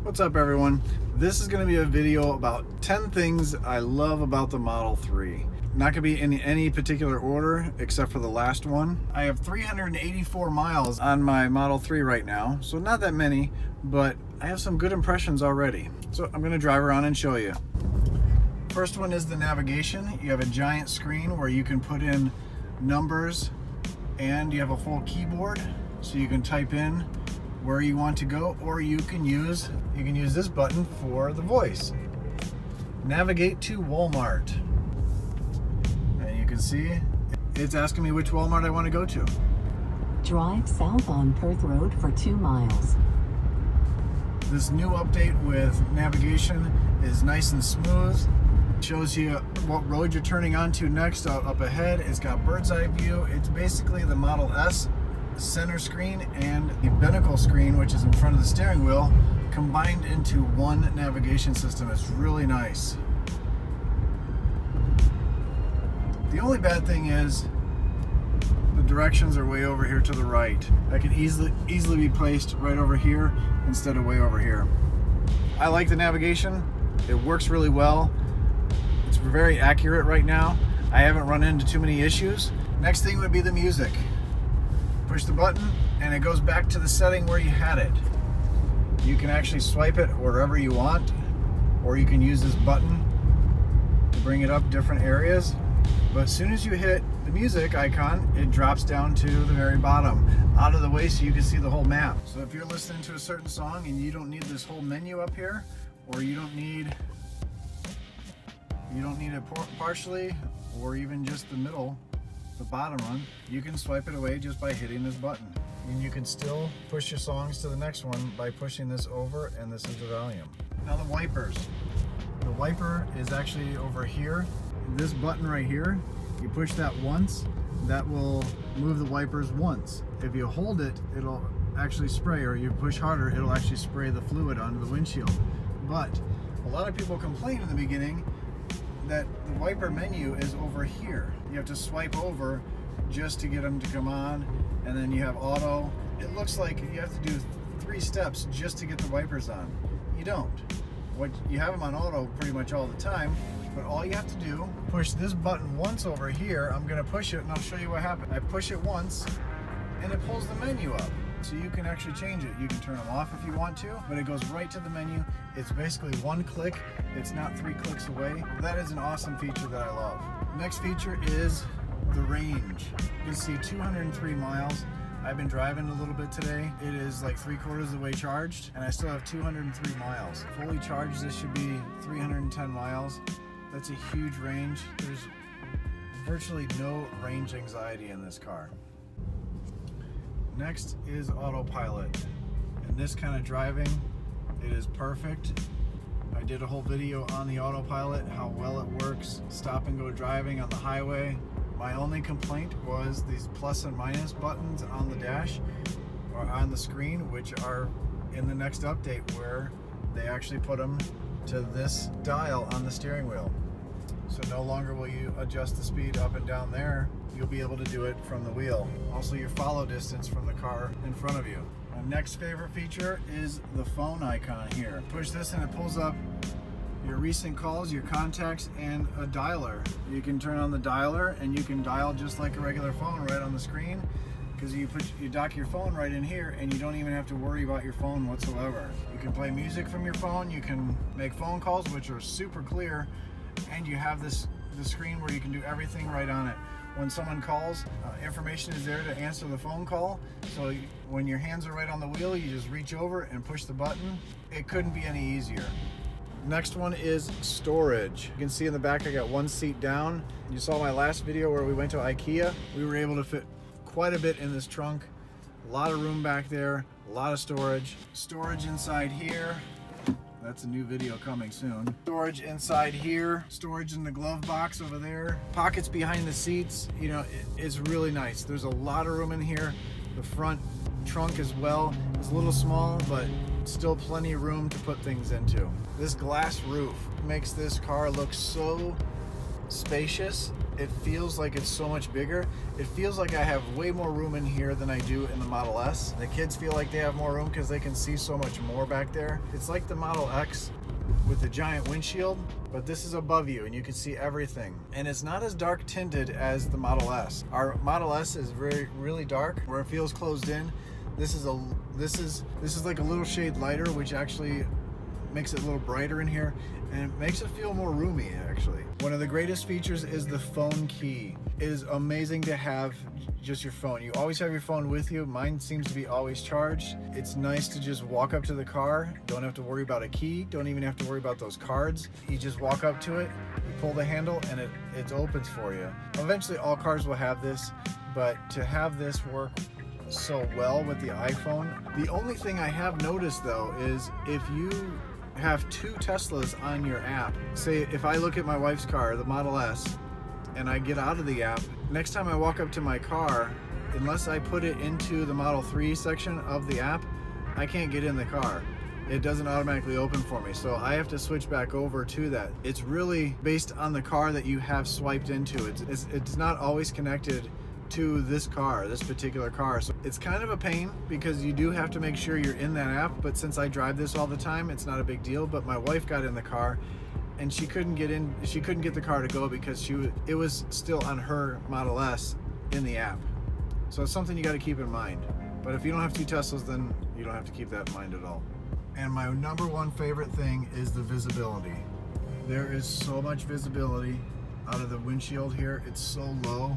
What's up everyone? This is going to be a video about 10 things I love about the Model 3. Not going to be in any particular order except for the last one. I have 384 miles on my Model 3 right now, so not that many, but I have some good impressions already. So I'm going to drive around and show you. First one is the navigation. You have a giant screen where you can put in numbers and you have a full keyboard so you can type in where you want to go, or you can use this button for the voice. Navigate to Walmart. And you can see it's asking me which Walmart I want to go to. Drive south on Perth Road for 2 miles. This new update with navigation is nice and smooth. It shows you what road you're turning onto next up ahead. It's got bird's eye view. It's basically the Model S center screen and the binnacle screen, which is in front of the steering wheel, combined into one navigation system. It's really nice. The only bad thing is the directions are way over here to the right. That can easily be placed right over here instead of way over here. I like the navigation. It works really well. It's very accurate right now. I haven't run into too many issues. Next thing would be the music. Push the button and it goes back to the setting where you had it. You can actually swipe it wherever you want, or you can use this button to bring it up different areas. But as soon as you hit the music icon, it drops down to the very bottom, out of the way so you can see the whole map. So if you're listening to a certain song and you don't need this whole menu up here, or you don't need it partially, or even just the middle, the bottom one, you can swipe it away just by hitting this button. And you can still push your songs to the next one by pushing this over, and this is the volume. Now the wipers. The wiper is actually over here. This button right here, you push that once, that will move the wipers once. If you hold it, it'll actually spray, or you push harder, it'll actually spray the fluid onto the windshield. But a lot of people complain in the beginning that the wiper menu is over here. You have to swipe over just to get them to come on, and then you have auto. It looks like you have to do 3 steps just to get the wipers on. You don't. You have them on auto pretty much all the time, but all you have to do, push this button once over here. I'm gonna push it and I'll show you what happened. I push it once and it pulls the menu up. So you can actually change it. You can turn them off if you want to, but it goes right to the menu. It's basically 1 click. It's not 3 clicks away. That is an awesome feature that I love. Next feature is the range. You can see 203 miles. I've been driving a little bit today. It is like 3/4 of the way charged, and I still have 203 miles. Fully charged, this should be 310 miles. That's a huge range. There's virtually no range anxiety in this car. Next is Autopilot. In this kind of driving, it is perfect. I did a whole video on the Autopilot, how well it works, stop and go driving on the highway. My only complaint was these plus and minus buttons on the dash or on the screen, which are in the next update where they actually put them to this dial on the steering wheel. So no longer will you adjust the speed up and down there. You'll be able to do it from the wheel. Also your follow distance from the car in front of you. My next favorite feature is the phone icon here. Push this and it pulls up your recent calls, your contacts, and a dialer. You can turn on the dialer and you can dial just like a regular phone right on the screen, because you dock your phone right in here and you don't even have to worry about your phone whatsoever. You can play music from your phone, you can make phone calls, which are super clear, and you have the screen where you can do everything right on it. When someone calls, information is there to answer the phone call. So when your hands are right on the wheel, you just reach over and push the button. It couldn't be any easier. Next one is storage. You can see in the back I got 1 seat down. You saw my last video where we went to IKEA. We were able to fit quite a bit in this trunk. A lot of room back there, a lot of storage. Storage inside here. That's a new video coming soon. Storage inside here, storage in the glove box over there, pockets behind the seats. You know, it's really nice. There's a lot of room in here. The front trunk as well is a little small, but still plenty of room to put things into. This glass roof makes this car look so spacious it feels like it's so much bigger. It feels like I have way more room in here than I do in the Model S. The kids feel like they have more room because they can see so much more back there. It's like the Model X with the giant windshield, but this is above you and you can see everything. And it's not as dark tinted as the Model S. Our Model S is really dark where it feels closed in. This is like a little shade lighter, which actually makes it a little brighter in here, and it makes it feel more roomy actually. One of the greatest features is the phone key. It is amazing to have just your phone. You always have your phone with you. Mine seems to be always charged. It's nice to just walk up to the car. Don't have to worry about a key. Don't even have to worry about those cards. You just walk up to it, you pull the handle, and it opens for you. Eventually all cars will have this, but to have this work so well with the iPhone. The only thing I have noticed though is if you have two Teslas on your app, say if I look at my wife's car, the Model S, and I get out of the app, next time I walk up to my car, unless I put it into the Model 3 section of the app, I can't get in the car. It doesn't automatically open for me, so I have to switch back over to that. It's really based on the car that you have swiped into. It's not always connected to this car, this particular car. So it's kind of a pain because you do have to make sure you're in that app, but since I drive this all the time, it's not a big deal. But my wife got in the car and she couldn't get in, she couldn't get the car to go because it was still on her Model S in the app. So it's something you got to keep in mind. But if you don't have two Teslas, then you don't have to keep that in mind at all. And my number one favorite thing is the visibility. There is so much visibility out of the windshield here. It's so low.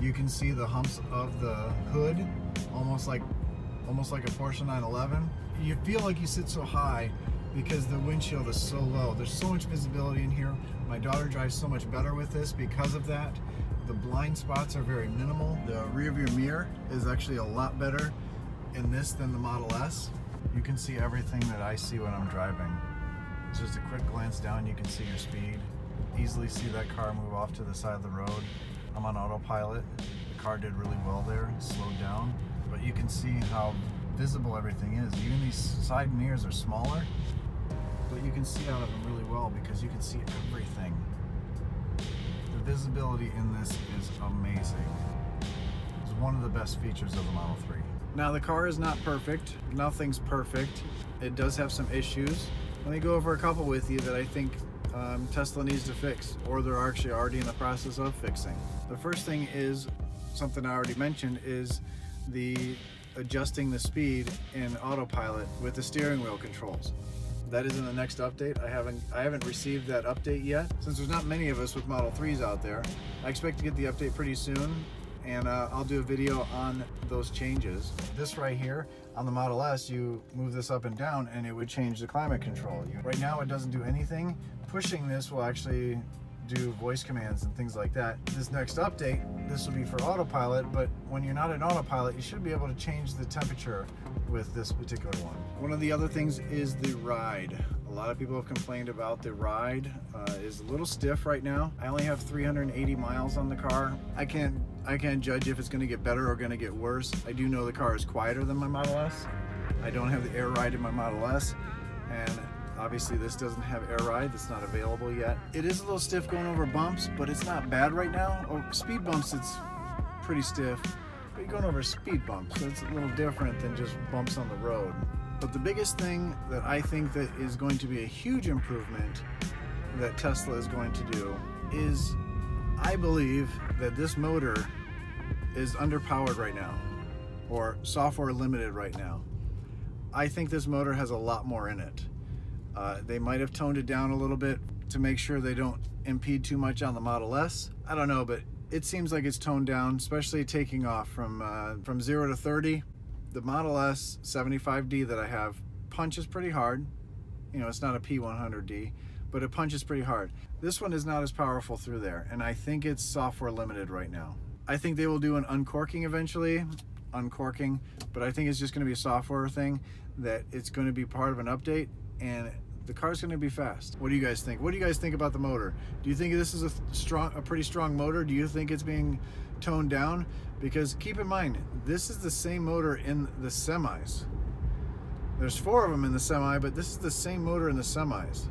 You can see the humps of the hood, almost like a Porsche 911. You feel like you sit so high because the windshield is so low. There's so much visibility in here. My daughter drives so much better with this because of that. The blind spots are very minimal. The rear view mirror is actually a lot better in this than the Model S. You can see everything that I see when I'm driving. It's just a quick glance down, you can see your speed. Easily see that car move off to the side of the road. I'm on autopilot. The car did really well there, slowed down, but you can see how visible everything is. Even these side mirrors are smaller, but you can see out of them really well because you can see everything. The visibility in this is amazing. It's one of the best features of the Model 3. Now the car is not perfect. Nothing's perfect. It does have some issues. Let me go over a couple with you that I think Tesla needs to fix, or they're actually already in the process of fixing. The first thing is something I already mentioned, is the adjusting the speed in autopilot with the steering wheel controls. That is in the next update. I haven't received that update yet. Since there's not many of us with Model 3s out there, I expect to get the update pretty soon, and I'll do a video on those changes. This right here on the Model S, you move this up and down and it would change the climate control. Right now it doesn't do anything. Pushing this will actually do voice commands and things like that. This next update, this will be for autopilot, but when you're not in autopilot, you should be able to change the temperature with this particular one. One of the other things is the ride. A lot of people have complained about the ride. Is a little stiff right now. I only have 380 miles on the car. I can't judge if it's going to get better or going to get worse. I do know the car is quieter than my Model S. I don't have the air ride in my Model S, and obviously this doesn't have air ride. It's not available yet. It is a little stiff going over bumps, but it's not bad right now. Oh, speed bumps, it's pretty stiff, but you're going over speed bumps, so it's a little different than just bumps on the road. But the biggest thing that I think that is going to be a huge improvement that Tesla is going to do is, I believe that this motor is underpowered right now, or software limited right now. I think this motor has a lot more in it. They might have toned it down a little bit to make sure they don't impede too much on the Model S. I don't know, but it seems like it's toned down, especially taking off from 0 to 30. The Model S 75D that I have punches pretty hard. You know, it's not a P100D, but it punches pretty hard. This one is not as powerful through there, and I think it's software limited right now. I think they will do an uncorking eventually, but I think it's just going to be a software thing, that it's going to be part of an update, and the car's going to be fast. What do you guys think? What do you guys think about the motor? Do you think this is a pretty strong motor? Do you think it's being toned down? Because keep in mind, this is the same motor in the semis. There's 4 of them in the semi, but this is the same motor in the semis.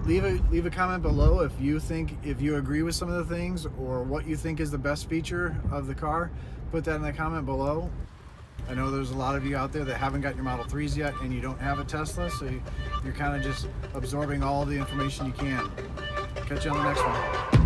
leave a comment below if you agree with some of the things or what you think is the best feature of the car. Put that in the comment below. I know there's a lot of you out there that haven't got your Model 3s yet and you don't have a Tesla, so you're kind of just absorbing all of the information you can. Catch you on the next one.